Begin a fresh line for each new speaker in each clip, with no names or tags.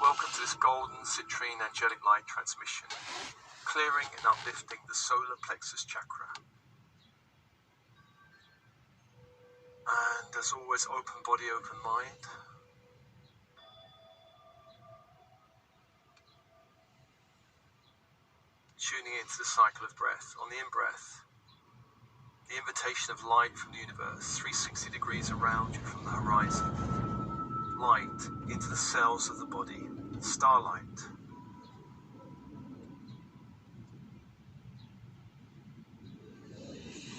Welcome to this golden citrine angelic light transmission, clearing and uplifting the solar plexus chakra. And as always, open body, open mind. Tuning into the cycle of breath. On the in-breath, the invitation of light from the universe, 360 degrees around you from the horizon. Light into the cells of the body, starlight.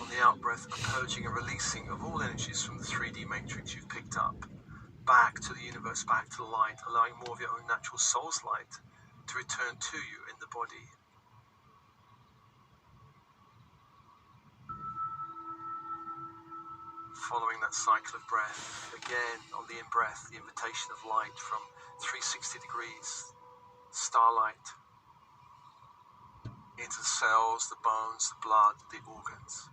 On the out-breath, a purging and releasing of all energies from the 3D matrix you've picked up, back to the universe, back to the light, allowing more of your own natural soul's light to return to you in the body. Following that cycle of breath, again on the in-breath, the invitation of light from 360 degrees, starlight, into the cells, the bones, the blood, the organs.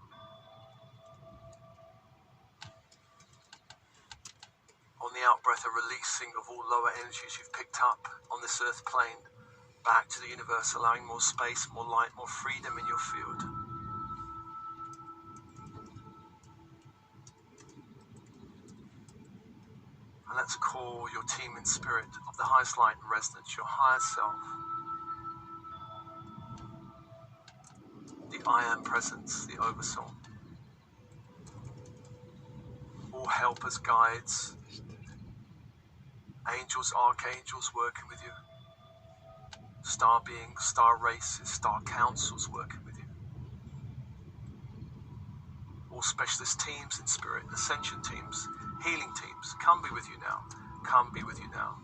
On the out-breath, a releasing of all lower energies you've picked up on this earth plane, back to the universe, allowing more space, more light, more freedom in your field. And let's call your team in spirit of the highest light and resonance, your higher self. The I Am Presence, the Oversoul. All helpers, guides, angels, archangels working with you. Star beings, star races, star councils working with you. All specialist teams in spirit, ascension teams, healing teams, come be with you now. Come be with you now.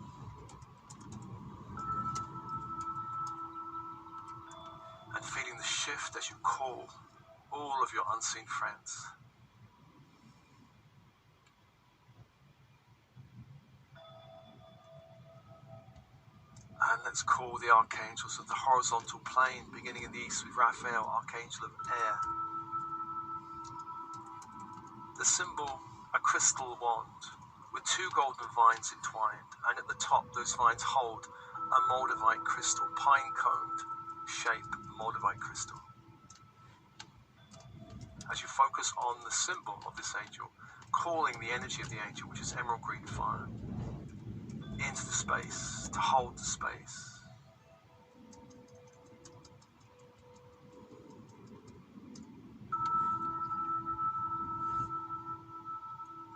And feeling the shift as you call all of your unseen friends. And let's call the archangels of the horizontal plane, beginning in the east with Raphael, Archangel of Air. The symbol, a crystal wand with two golden vines entwined, and at the top those vines hold a moldavite crystal, pine-coned shape moldavite crystal. As you focus on the symbol of this angel, calling the energy of the angel, which is emerald green fire, into the space, to hold the space.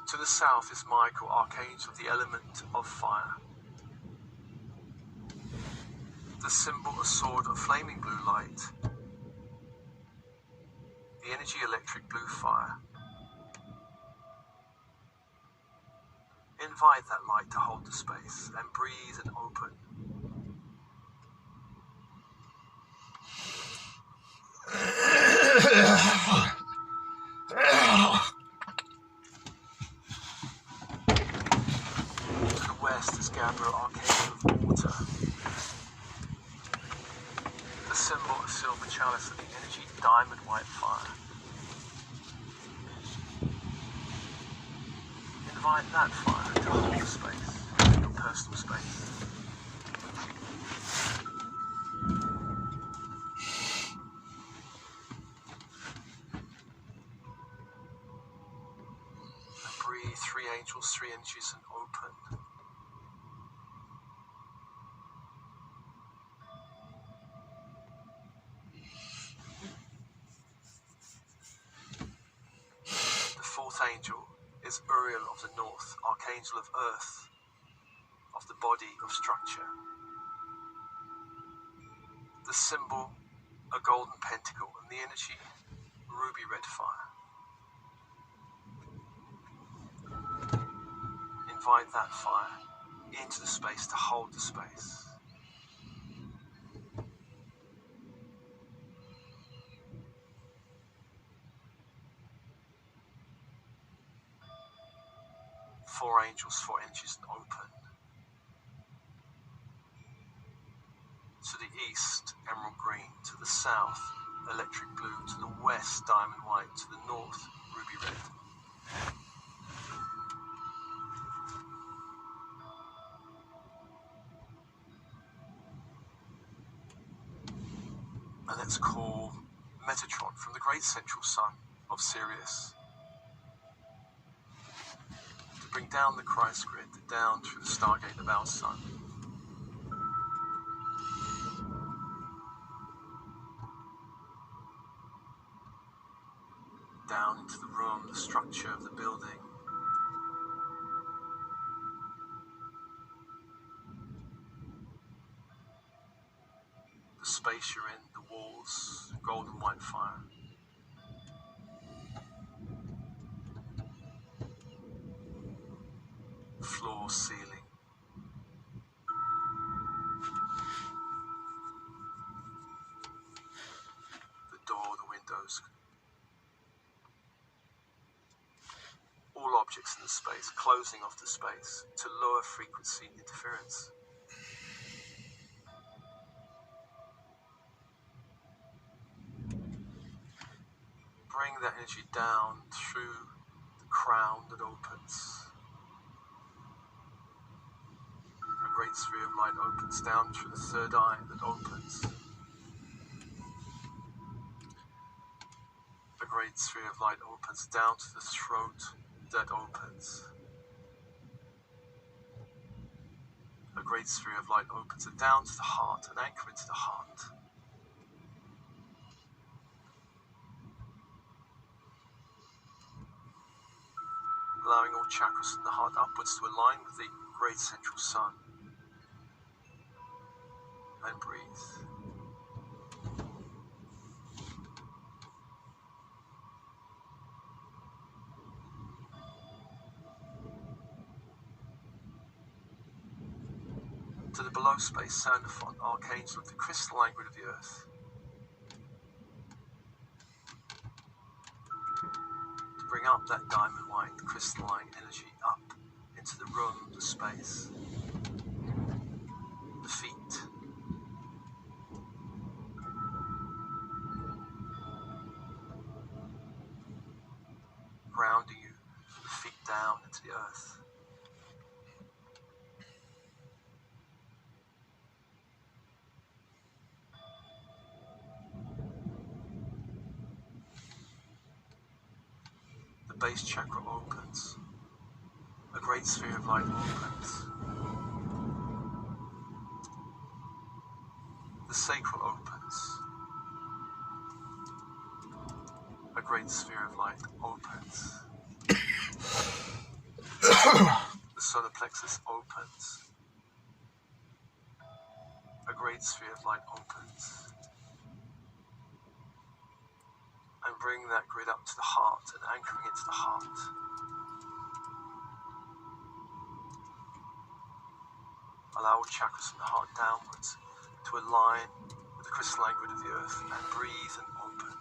To the south is Michael, Archangel of the element of fire. The symbol, a sword of flaming blue light. The energy, electric blue fire. Invite that light to hold the space and breathe and open. To the west is Gabriel, Archangel of water. The symbol, a silver chalice, and the energy, diamond white fire. Invite that fire to hold the space, your personal space. And breathe, three angels, three energies, and open. The fourth angel is Uriel of the north, Archangel of earth, of the body of structure. The symbol, a golden pentacle, and the energy, ruby red fire. Invite that fire into the space to hold the space. Four angels, four energies, and open. To the east, emerald green. To the south, electric blue. To the west, diamond white. To the north, ruby red. let's call Metatron from the great central sun of Sirius to bring down the Christ grid, down through the stargate of our sun. Down into the room, the structure of the building. The space you're in, the walls, golden white fire. Floor, ceiling. The door, the windows. All objects in the space, closing off the space to lower frequency interference. Bring that energy down through the crown that opens. A great sphere of light opens down through the third eye that opens. A great sphere of light opens down to the throat that opens. A great sphere of light opens it down to the heart and anchor into the heart. Allowing all chakras from the heart upwards to align with the great central sun. And breathe. To the below space soundophone, Archangel of the crystalline grid of the earth. To bring up that diamond white crystalline energy up into the room, the space, the feet. Grounding you from the feet down into the earth. The base chakra opens. A great sphere of light opens. The sacral opens. A great sphere of light opens. The solar plexus opens. A great sphere of light opens. And bring that grid up to the heart and anchoring it to the heart. Allow all chakras from the heart downwards to align with the crystalline grid of the earth and breathe and open.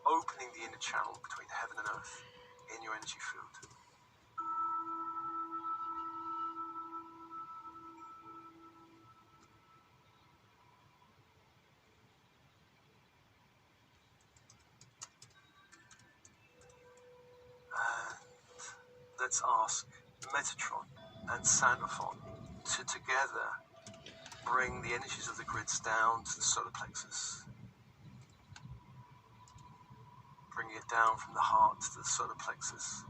Opening the inner channel between heaven and earth in your energy field. And let's ask Metatron and Soundophone to together bring the energies of the grids down to the solar plexus. Bringing it down from the heart to the solar plexus.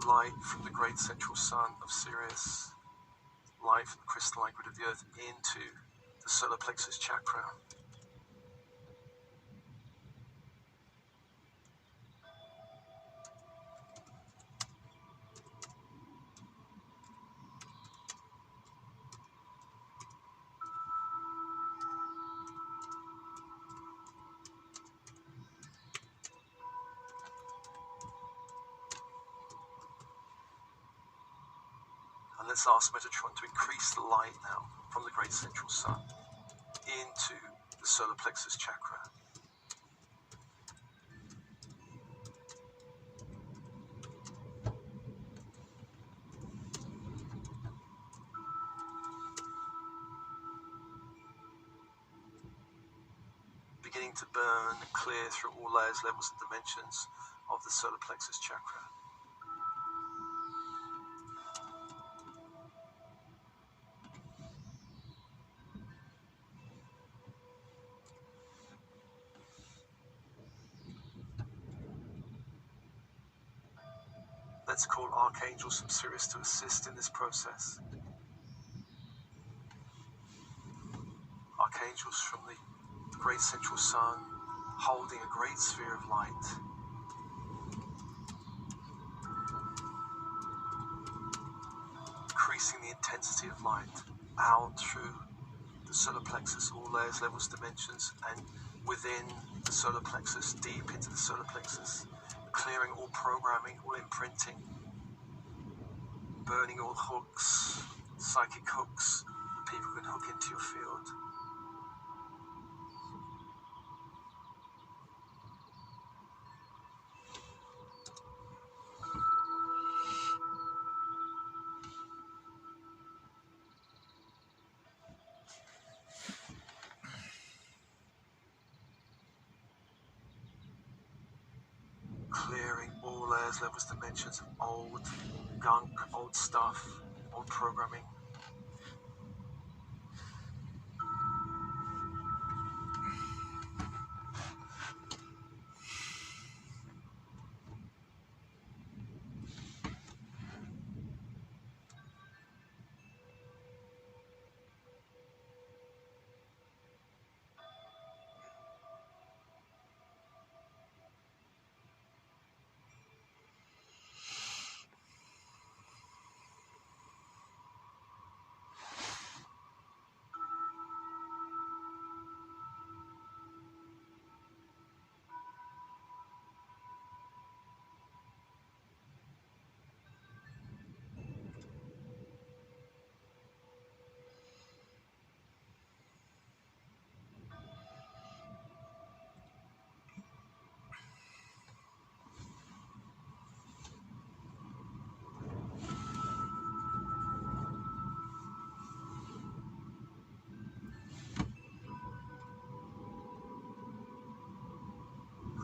Light from the great central sun of Sirius. Light from the crystalline grid of the earth into the solar plexus chakra. And let's ask Metatron to increase the light now from the great central sun into the solar plexus chakra. beginning to burn and clear through all layers, levels, and dimensions of the solar plexus chakra. Let's call Archangels from Sirius to assist in this process. Archangels from the great central sun, holding a great sphere of light. Increasing the intensity of light out through the solar plexus, all layers, levels, dimensions, and within the solar plexus, deep into the solar plexus, clearing all programming, all imprinting, burning all hooks, psychic hooks that people can hook into your field. Clearing all layers, levels, dimensions of old gunk, old stuff, old programming.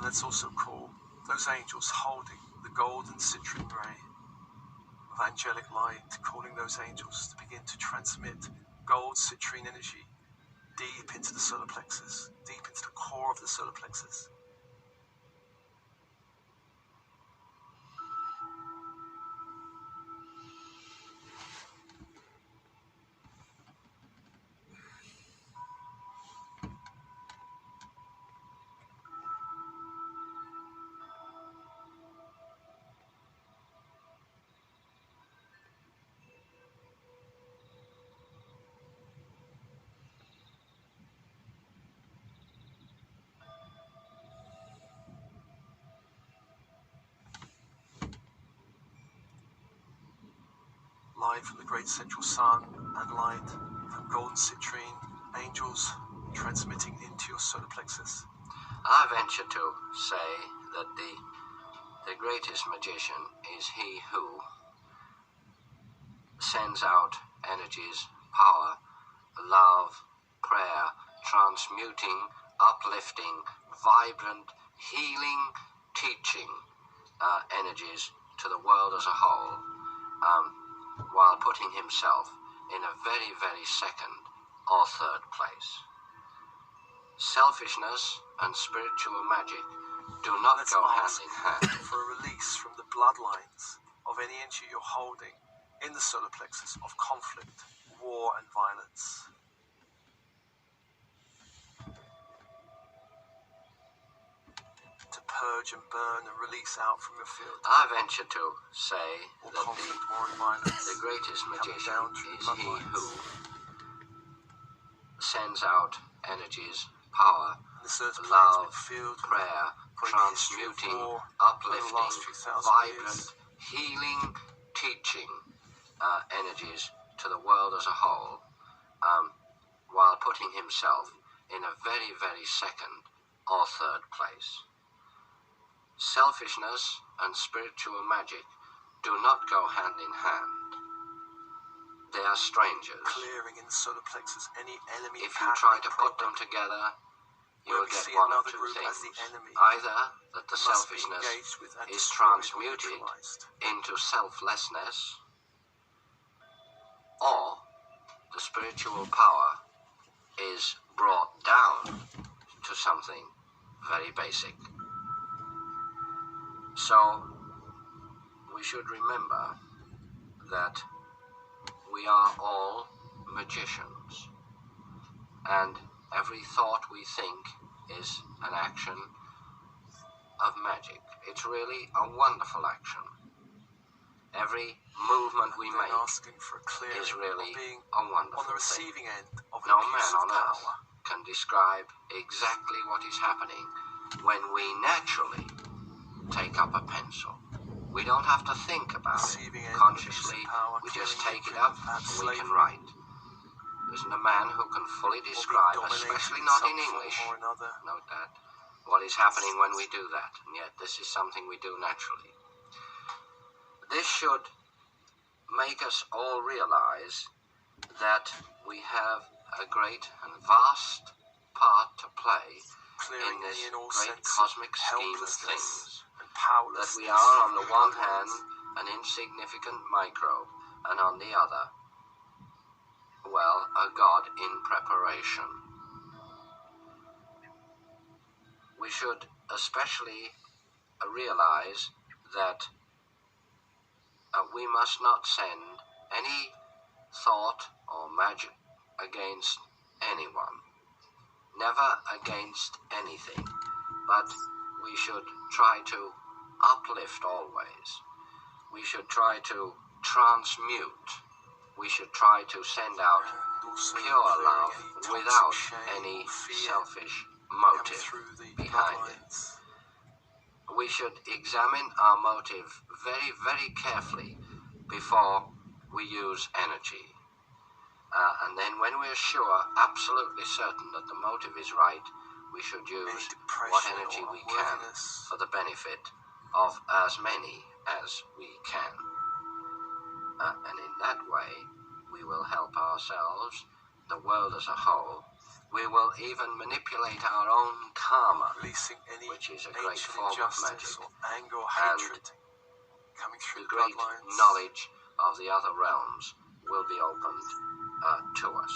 Let's also call those angels holding the golden citrine ray of angelic light, calling those angels to begin to transmit gold citrine energy deep into the solar plexus, deep into the core of the solar plexus. Light from the great central sun and light from golden citrine, angels transmitting into your solar plexus.
I venture to say that the greatest magician is he who sends out energies, power, love, prayer, transmuting, uplifting, vibrant, healing, teaching energies to the world as a whole, while putting himself in a very, very second or third place. Selfishness and spiritual magic do not go hand in hand.
For a release from the bloodlines of any energy you're holding in the solar plexus of conflict, war, and violence. To purge and burn and release out from your field.
I venture to say
All
that
conflict, war, and violence
the greatest magician
down through
is
the
he
bloodlines.
who sends out energies, power,
This earth plane has
love,
been filled with
prayer,
great history of
transmuting,
war over the
uplifting,
last few thousand
vibrant,
years.
healing, teaching energies to the world as a whole, while putting himself in a very, very second or third place. Selfishness and spiritual magic do not go hand in hand. They are strangers.
Clearing in the solar plexus any enemy
If you try to put them
programming.
together, you
where
will
we
get
see
one of
another
two
group as
things.
the enemy,
Either that the
must be
selfishness
engaged with and
is
destroyed or
transmuted
neutralized.
into selflessness, or the spiritual power is brought down to something very basic. So we should remember that we are all magicians, and every thought we think is an action of magic. It's really a wonderful action. Every movement we make
asking for a clearing
is really
of being
a wonderful
on the
thing.
receiving end of an
No
abuse
man
of
on earth
power.
can describe exactly what is happening when we naturally take up a pencil. We don't have to think about it
Receiving end of
consciously.
abuse of power,
We just
clearing
take it
the
up
grip of
and we can
slavery,
write. There isn't a man who can fully
or being
describe,
dominated
especially
in
not
some
in English,
form or another.
note that, what is happening when we do that. And yet this is something we do naturally. This should make us all realize that we have a great and vast part to play
Clearing
in this
any and all
great
sense
cosmic
of
scheme of
helplessness
things.
and
That
powerlessness.
we are on the
from
one
bloodlines.
hand an insignificant microbe, and on the other, well, a god in preparation. We should especially realize that we must not send any thought or magic against anyone, never against anything, but we should try to uplift always. We should try to transmute. We should try to send out
Also
pure
clearing
love
any toxic
without
shame
any
or fear
selfish
coming
motive
through the
behind it.
bloodlines.
We should examine our motive very, very carefully before we use energy. And then when we're sure, absolutely certain that the motive is right, we should use
Any depression
what energy
or
we can
unworthiness.
for the benefit of as many as we can. And in that way, we will help ourselves, the world as a whole. We will even manipulate our own karma,
Releasing any
which is a great
ancient
form of
injustice
magic,
or anger or
and
hatred coming through
the
the
great
bloodlines.
knowledge of the other realms will be opened to us.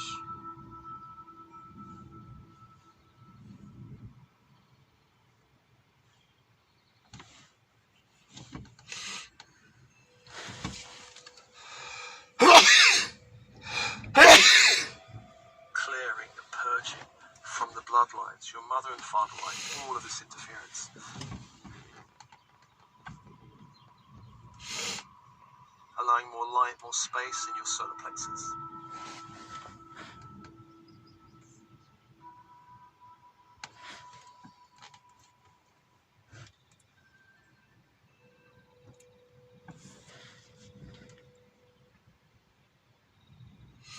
Clearing and purging from the bloodlines, your mother and father line, all of this interference. Allowing more light, more space in your solar plexus.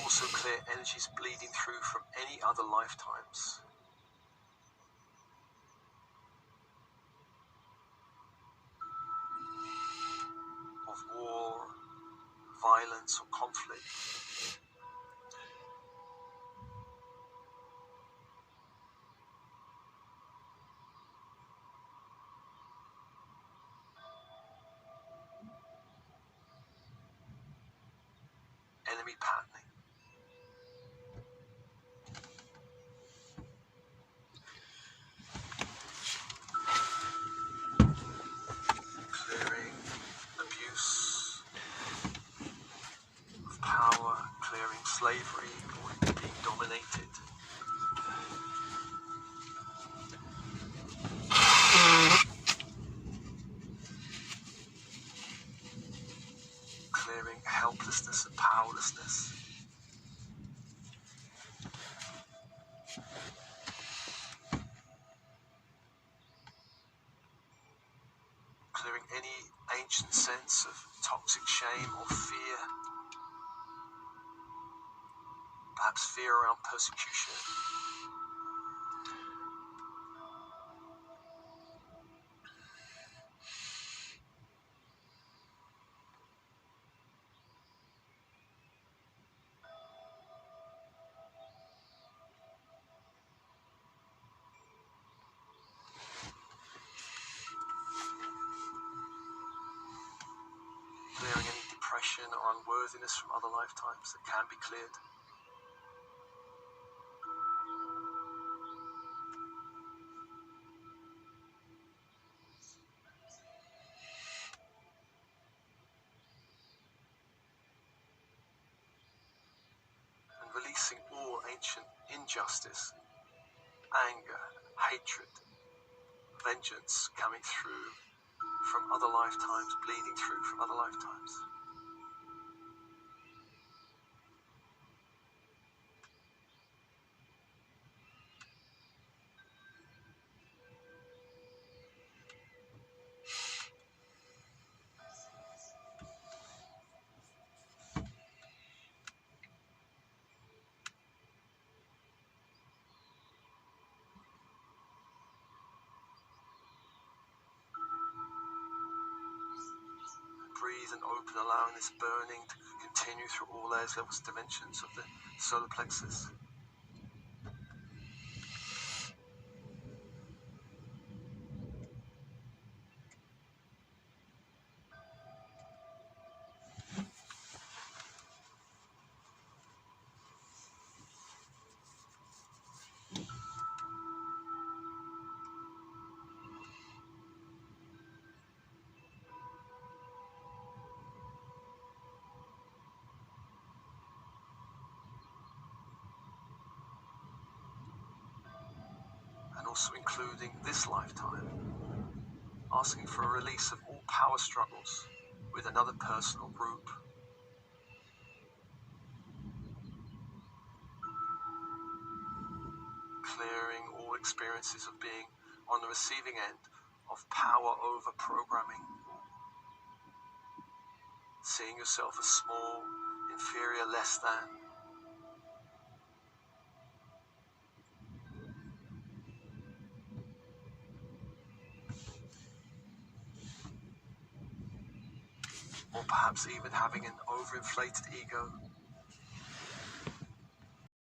Also clear energies bleeding through from any other lifetimes. Of war, violence or conflict. Enemy patterning. Clearing abuse of power, clearing slavery or being dominated. Clearing helplessness and powerlessness. Clearing any ancient sense of toxic shame or fear. Perhaps fear around persecution. limitation or unworthiness from other lifetimes that can be cleared. And releasing all ancient injustice, anger, hatred, vengeance coming through from other lifetimes, bleeding through from other lifetimes. Breathe and open, allowing this burning to continue through all layers, levels, dimensions of the solar plexus. And also including this lifetime, asking for a release of all power struggles with another person or group. Clearing all experiences of being on the receiving end of power over programming. Seeing yourself as small, inferior, less than. Or perhaps even having an overinflated ego.